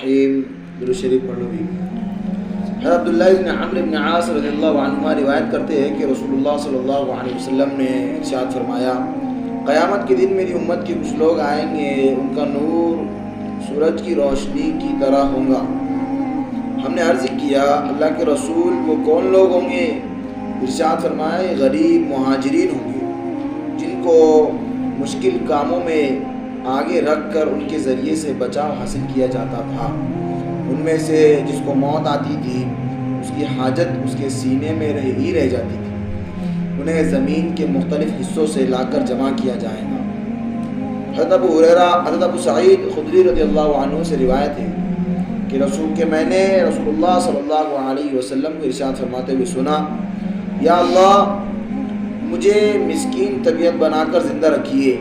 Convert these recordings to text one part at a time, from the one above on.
الرحیم. درود شریف پڑھ لو بھی. حضرت عبداللہ بن عمرو بن عاص رضی اللہ عنہما روایت کرتے ہیں کہ رسول اللہ صلی اللہ علیہ وسلم نے ارشاد فرمایا قیامت کے دن میری امت کے کچھ لوگ آئیں گے، ان کا نور سورج کی روشنی کی طرح ہوگا. ہم نے عرض کیا اللہ کے رسول وہ کون لوگ ہوں گے؟ ارشاد فرمائے غریب مہاجرین ہوں گے جن کو مشکل کاموں میں آگے رکھ کر ان کے ذریعے سے بچاؤ حاصل کیا جاتا تھا. ان میں سے جس کو موت آتی تھی اس کی حاجت اس کے سینے میں رہ جاتی تھی. انہیں زمین کے مختلف حصوں سے لا کر جمع کیا جائے گا. حضرت ابو ہریرہ حضرت ابو سعید خدری رضی اللہ عنہ سے روایت ہے کہ میں نے رسول اللہ صلی اللہ علیہ وسلم کو ارشاد فرماتے ہوئے سنا یا اللہ مجھے مسکین طبیعت بنا کر زندہ رکھیے،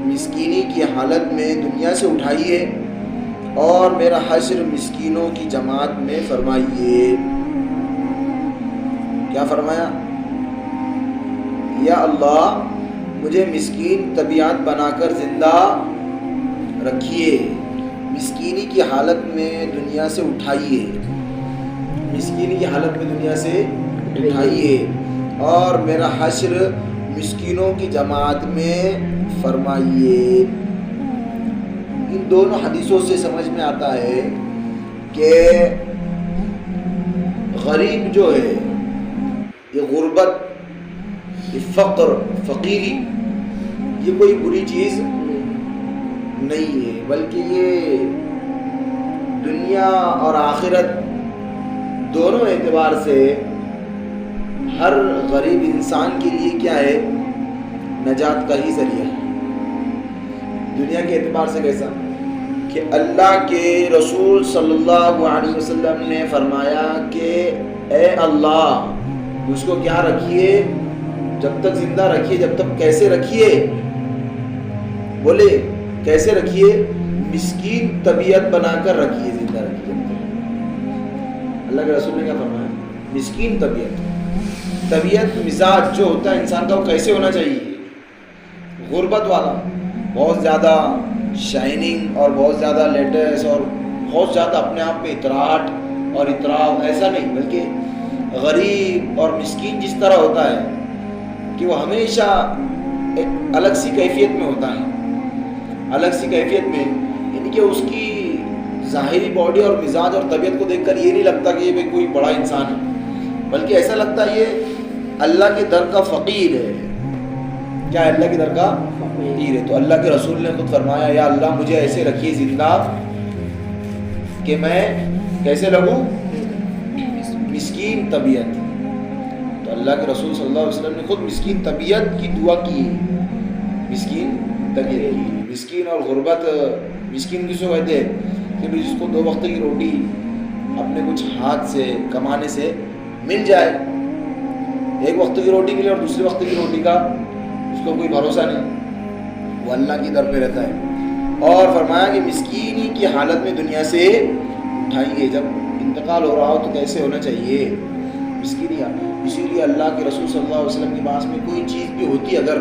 مسکینی کی حالت میں دنیا سے اٹھائیے اور میرا حشر مسکینوں کی جماعت میں فرمائیے. کیا فرمایا؟ یا اللہ مجھے مسکین طبیعت بنا کر زندہ رکھیے، مسکینی کی حالت میں دنیا سے اٹھائیے، مسکینی کی حالت میں دنیا سے اٹھائیے اور میرا حشر مسکینوں کی جماعت میں فرمائیے. ان دونوں حدیثوں سے سمجھ میں آتا ہے کہ غریب جو ہے یہ غربت، یہ فقر، فقیری یہ کوئی بری چیز نہیں ہے، بلکہ یہ دنیا اور آخرت دونوں اعتبار سے ہر غریب انسان کے لیے کیا ہے؟ نجات کا ہی ذریعہ ہے. دنیا کے اعتبار سے کیسا کہ اللہ کے رسول صلی اللہ علیہ وسلم نے فرمایا کہ اے اللہ اس کو کیا رکھیے؟ جب تک زندہ رکھیے. جب تک کیسے رکھیے؟ بولے کیسے رکھیے؟ مسکین طبیعت بنا کر رکھیے، زندہ رکھیے. جب تک اللہ کے رسول نے کیا فرمایا؟ مسکین طبیعت مزاج جو ہوتا ہے انسان کا وہ کیسے ہونا چاہیے؟ غربت والا، بہت زیادہ شائننگ اور بہت زیادہ لیٹسٹ اور بہت زیادہ اپنے آپ پہ اطراٹ اور اطراف، ایسا نہیں، بلکہ غریب اور مسکین جس طرح ہوتا ہے کہ وہ ہمیشہ ایک الگ سی کیفیت میں ہوتا ہے، الگ سی کیفیت میں، یعنی کہ اس کی ظاہری باڈی اور مزاج اور طبیعت کو دیکھ کر یہ نہیں لگتا کہ یہ کوئی بڑا انسان ہے، بلکہ ایسا لگتا ہے یہ اللہ کے در کا فقیر ہے. کیا ہے؟ اللہ کے در کا فقیر ہے. تو اللہ کے رسول نے خود فرمایا یا اللہ مجھے ایسے رکھیے زندہ کہ میں کیسے لگوں؟ مسکین طبیعت. تو اللہ کے رسول صلی اللہ علیہ وسلم نے خود مسکین طبیعت کی دعا کی، مسکین طبیعت کی. مسکین اور غربت، مسکین کس کو کہتے ہیں کہ جس کو 2 وقت کی روٹی اپنے کچھ ہاتھ سے کمانے سے مل جائے. ایک وقت کی روٹی ملے اور دوسرے وقت کی روٹی کا اس کو کوئی بھروسہ نہیں، وہ اللہ کی در پہ رہتا ہے. اور فرمایا کہ مسکینی کی حالت میں دنیا سے اٹھائیں گے. جب انتقال ہو رہا ہو تو کیسے ہونا چاہیے؟ مسکینی. اسی لیے اللہ کے رسول صلی اللہ علیہ وسلم کے پاس میں کوئی چیز بھی ہوتی، اگر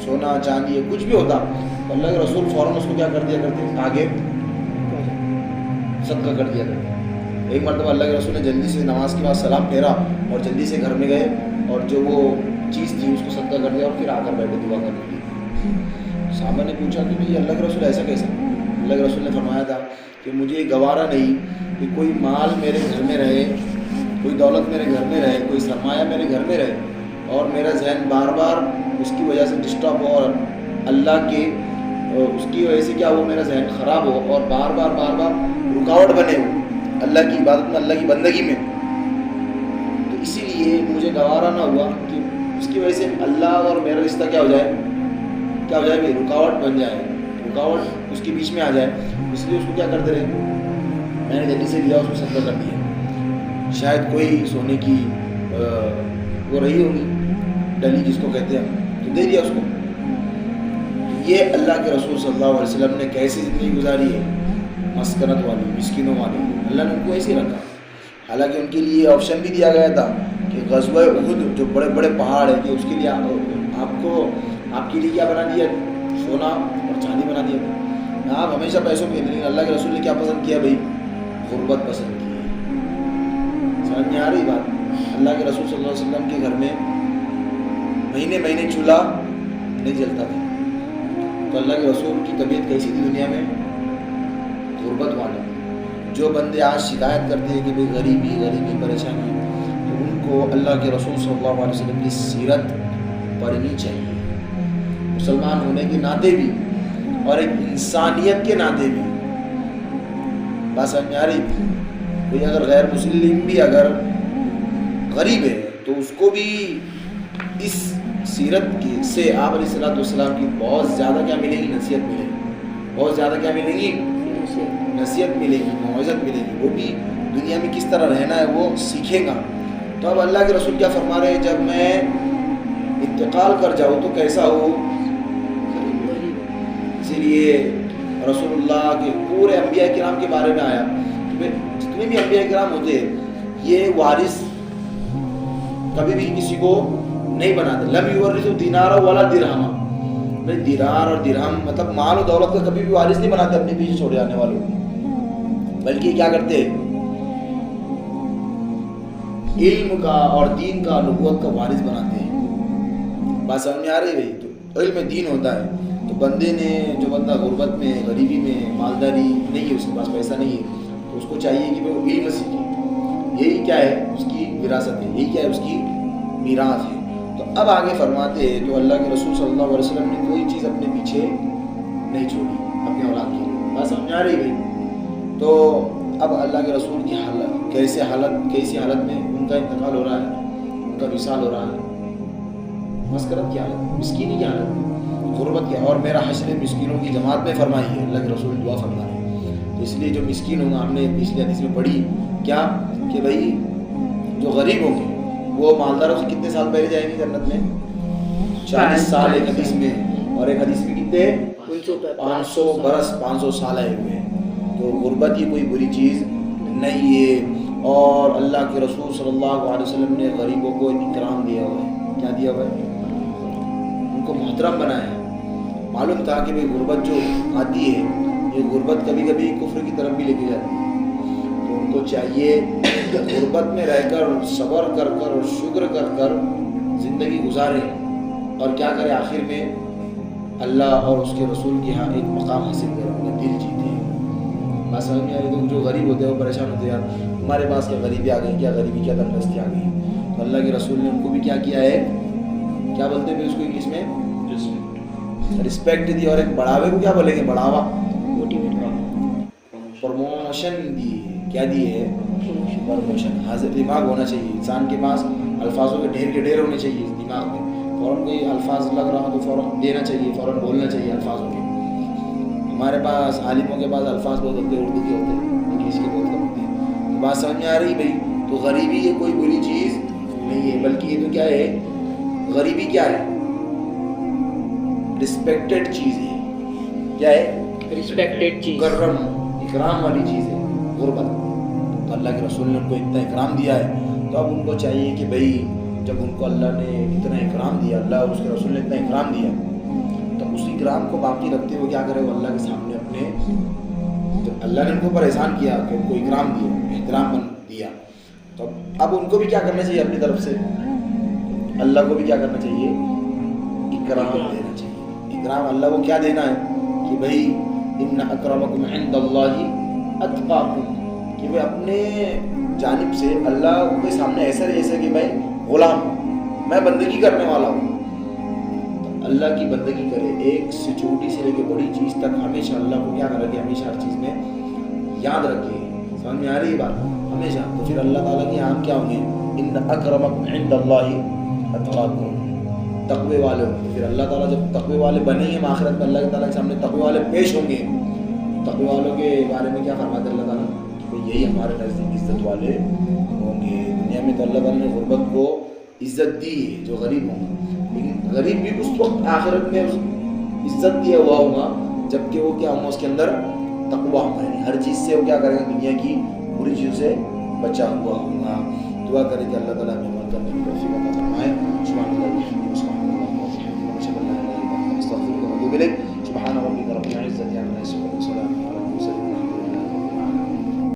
سونا چاندی کچھ بھی ہوتا تو اللہ کے رسول فوراً اس کو کیا کر دیا کرتے؟ آگے صدقہ کر دیا کرتے. ایک مرتبہ اللہ کے رسول نے جلدی سے نماز کے بعد سلام پھیرا اور جلدی سے گھر میں گئے اور جو وہ چیز تھی اس کو صدقہ کر دیا اور پھر آ کر بیٹھے دعا کرنے لگے. صحابہ نے پوچھا کہ بھئی اللہ کے رسول ایسا کیسا؟ اللہ کے رسول نے فرمایا تھا کہ مجھے گوارا نہیں کہ کوئی مال میرے گھر میں رہے، کوئی دولت میرے گھر میں رہے، کوئی سرمایہ میرے گھر میں رہے اور میرا ذہن بار بار اس کی وجہ سے ڈسٹرب ہو اور اللہ کے اس کی وجہ سے کیا وہ میرا ذہن خراب ہو اور بار بار رکاوٹ بنے ہو اللہ کی عبادت میں، اللہ کی بندگی میں. تو اسی لیے مجھے گوارا نہ ہوا کہ اس کی وجہ سے اللہ اور میرا رشتہ کیا ہو جائے بھی رکاوٹ بن جائے، رکاوٹ اس کے بیچ میں آ جائے. اس لیے اس کو کیا کرتے رہے؟ میں نے جلدی سے لیا، اس کو صدقہ کر دیا. شاید کوئی سونے کی وہ رہی ہوگی ڈلی جس کو کہتے ہیں، تو دے دیا اس کو. یہ اللہ کے رسول صلی اللہ علیہ وسلم نے کیسی زندگی گزاری ہے؟ مسکنت والی، مسکینوں والی. اللہ نے ان کو ایسے رکھا. حالانکہ ان کے لیے آپشن بھی دیا گیا تھا کہ غزوہ احد جو بڑے بڑے پہاڑ ہیں کہ اس کے لیے آپ کے لیے کیا بنا دیا؟ سونا اور چاندی بنا دیا. آپ ہمیشہ پیسوں کے لیکن اللہ کے رسول نے کیا پسند کیا بھائی؟ غربت پسند کی. سمجھ میں آ رہی بات؟ اللہ کے رسول صلی اللہ علیہ وسلم کے گھر میں مہینے مہینے چولہا نہیں جلتا تھا. تو اللہ کے رسول کی طبیعت کیسی تھی دنیا میں؟ غربت والا. جو بندے آج شکایت کرتے ہیں کہ بھائی غریبی پریشانی، تو ان کو اللہ کے رسول صلی اللہ علیہ وسلم کی سیرت پڑھنی چاہیے، مسلمان ہونے کے ناطے بھی اور ایک انسانیت کے ناطے بھی. بات سمجھ میں آ رہی؟ کوئی اگر غیر مسلم بھی اگر غریب ہے تو اس کو بھی اس سیرت کی سے آپ علیہ الصلوۃ والسلام کی بہت زیادہ کیا ملے گی؟ نصیحت ملے گی. بہت زیادہ کیا ملے گی؟ نصیحت ملے گی، موعظت ملے گی. وہ بھی دنیا میں کس طرح رہنا ہے وہ سیکھے گا. تو اب اللہ کے رسول کیا فرما رہے ہیں؟ جب میں انتقال کر جاؤں تو کیسا ہو؟ اسی لیے رسول اللہ کے پورے انبیاء کرام کے بارے میں آیا کہ جتنے بھی انبیاء کرام ہوتے ہیں یہ وارث کبھی بھی کسی کو نہیں بناتے. لم یورثوا دینارا ولا درہما. دینار اور درہم مطلب مال و دولت کا کبھی بھی وارث نہیں بناتے اپنے پیچھے چھوڑے جانے والوں کو، بلکہ کیا کرتے ہیں؟ علم کا اور دین کا، نبوت کا وارث بناتے ہیں. بات سمجھ میں آ رہی ہے بھائی؟ تو علم دین ہوتا ہے. تو بندے نے، جو بندہ غربت میں، غریبی میں، مالداری نہیں ہے، اس کے پاس پیسہ نہیں ہے، تو اس کو چاہیے کہ وہ علم سیکھے. یہی کیا ہے؟ اس کی وراثت ہے. یہی کیا ہے؟ اس کی میراث ہے. تو اب آگے فرماتے ہیں تو اللہ کے رسول صلی اللہ علیہ وسلم نے کوئی چیز اپنے پیچھے نہیں چھوڑی اپنے اولاد کے لیے. بات سمجھ آ رہی بھائی؟ تو اب اللہ کے رسول کی حالت کیسی حالت میں ان کا انتقال ہو رہا ہے، ان کا وصال ہو رہا ہے. مسکرت کی حالت، مسکینی کی حالت، غربت کی. اور میرا حشر مسکینوں کی جماعت میں فرمائی ہے اللہ کے رسول دعا فرما رہے ہیں. تو اس لیے جو مسکین ہوں گا، ہم نے پچھلی حدیث میں پڑھی کیا کہ بھائی جو غریب ہوں گے وہ مالداروں سے کتنے سال پہلے جائیں گے جنت میں؟ 40 سال ایک حدیث میں، اور ایک حدیث میں کتنے؟ 500 برس، 500 سال آئے ہوئے ہیں. تو غربت یہ کوئی بری چیز نہیں ہے. اور اللہ کے رسول صلی اللہ علیہ وسلم نے غریبوں کو اکرام دیا ہوا ہے. کیا دیا ہوا ہے؟ ان کو محترم بنایا ہے. معلوم تھا کہ بھائی غربت جو آتی ہے، یہ غربت کبھی کبھی کفر کی طرف بھی لے کے جاتی ہے. تو ان کو چاہیے کہ غربت میں رہ کر صبر کر کر اور شکر کر کر زندگی گزارے، اور کیا کرے؟ آخر میں اللہ اور اس کے رسول کے ہاں ایک مقام حاصل کرے، اپنا دل جیتے. بات سمجھ میں آ رہی؟ تو جو غریب ہوتے ہیں وہ پریشان ہوتے ہیں، یار ہمارے پاس کیا غریبی آ گئی، کیا غریبی، کیا تندرستی آ گئی. تو اللہ کے رسول نے ان کو بھی کیا کیا ہے؟ کیا بولتے ہیں اس کو انگلش میں؟ رسپیکٹ دی. اور ایک بڑھاوے کو کیا بولیں گے؟ بڑھاوا، پروموشن دی. کیا دی ہے؟ پروموشن. حاضر دماغ ہونا چاہیے انسان کے پاس. الفاظوں کے ڈھیر کے ڈھیر ہونے چاہیے دماغ میں. فوراً کوئی الفاظ لگ رہا ہو تو فوراً دینا چاہیے، فوراً بولنا چاہیے الفاظوں کے. ہمارے پاس عالموں کے پاس الفاظ بہت ہوتے ہیں، اردو کے ہوتے ہیں، انگلش کے بہت کم ہوتے ہیں. تو بات سمجھ میں آ رہی بھائی؟ تو غریبی یہ کوئی بری چیز نہیں ہے، بلکہ یہ تو کیا ہے؟ غریبی کیا ہے؟ رسپیکٹڈ چیز ہے. کیا ہے؟ رسپیکٹڈ چیز، کرم، اکرام والی چیز ہے غربت. تو اللہ کے رسول نے ان کو اتنا اکرام دیا ہے. تو اب ان کو چاہیے کہ بھائی جب ان کو اللہ نے اتنا اکرام دیا، اللہ اور اس کے رسول نے اتنا اکرام دیا، تو اس اکرام کو باقی رکھتے ہوئے کیا کرے؟ وہ اللہ کے سامنے اپنے، جب اللہ نے ان کو پر احسان کیا کہ ان کو اکرام دیا، احترام دیا، تو اب ان کو بھی کیا کرنا چاہیے؟ اپنی طرف سے اللہ کو بھی کیا کرنا چاہیے؟ اکرام دینا چاہیے. اکرام اللہ کو کیا دینا ہے؟ کہ بھائی ان اکرمکم عند اللہ اتقاکم، کہ وہ اپنے جانب سے اللہ کے سامنے ایسا جیسا کہ میں غلام ہوں، میں بندگی کرنے والا ہوں. تو اللہ کی بندگی کرے، ایک سے چھوٹی سے لے کے بڑی چیز تک ہمیشہ اللہ کو کیا کرے؟ ہمیشہ ہر چیز میں یاد رکھے. سمجھ میں آ رہی ہے بات؟ ہمیشہ. تو پھر اللہ تعالیٰ کے یہاں کیا ہوں گے؟ ان اکرمکم عند اللہ اتقاکم، تقوی والے ہوں گے. پھر اللہ تعالیٰ جب تقوی والے بنے گے، آخرت میں اللہ تعالیٰ کے سامنے تقوی والے پیش ہوں گے. تقوی والوں کے بارے میں کیا فرماتے اللہ تعالیٰ؟ کہ یہی ہمارے نزدیک عزت والے ہوں گے. دنیا میں تو اللہ تعالیٰ نے غربت کو عزت دی ہے جو غریب ہوں گے، لیکن غریب بھی اس وقت آخرت میں عزت دیا ہوا ہوگا جب کہ وہ کیا ہوگا؟ اس کے اندر تقوی ہوگا. یعنی ہر چیز سے وہ کیا کرے گا؟ دنیا کی بری چیزوں سے بچا ہوا ہوگا. دعا کریں کہ اللہ تعالیٰ ہمیں عمل کرنے کی توفیق عطا فرمائے. سبحان اللہ، سبحان اللہ، استغفر اللہ، استغفر اللہ.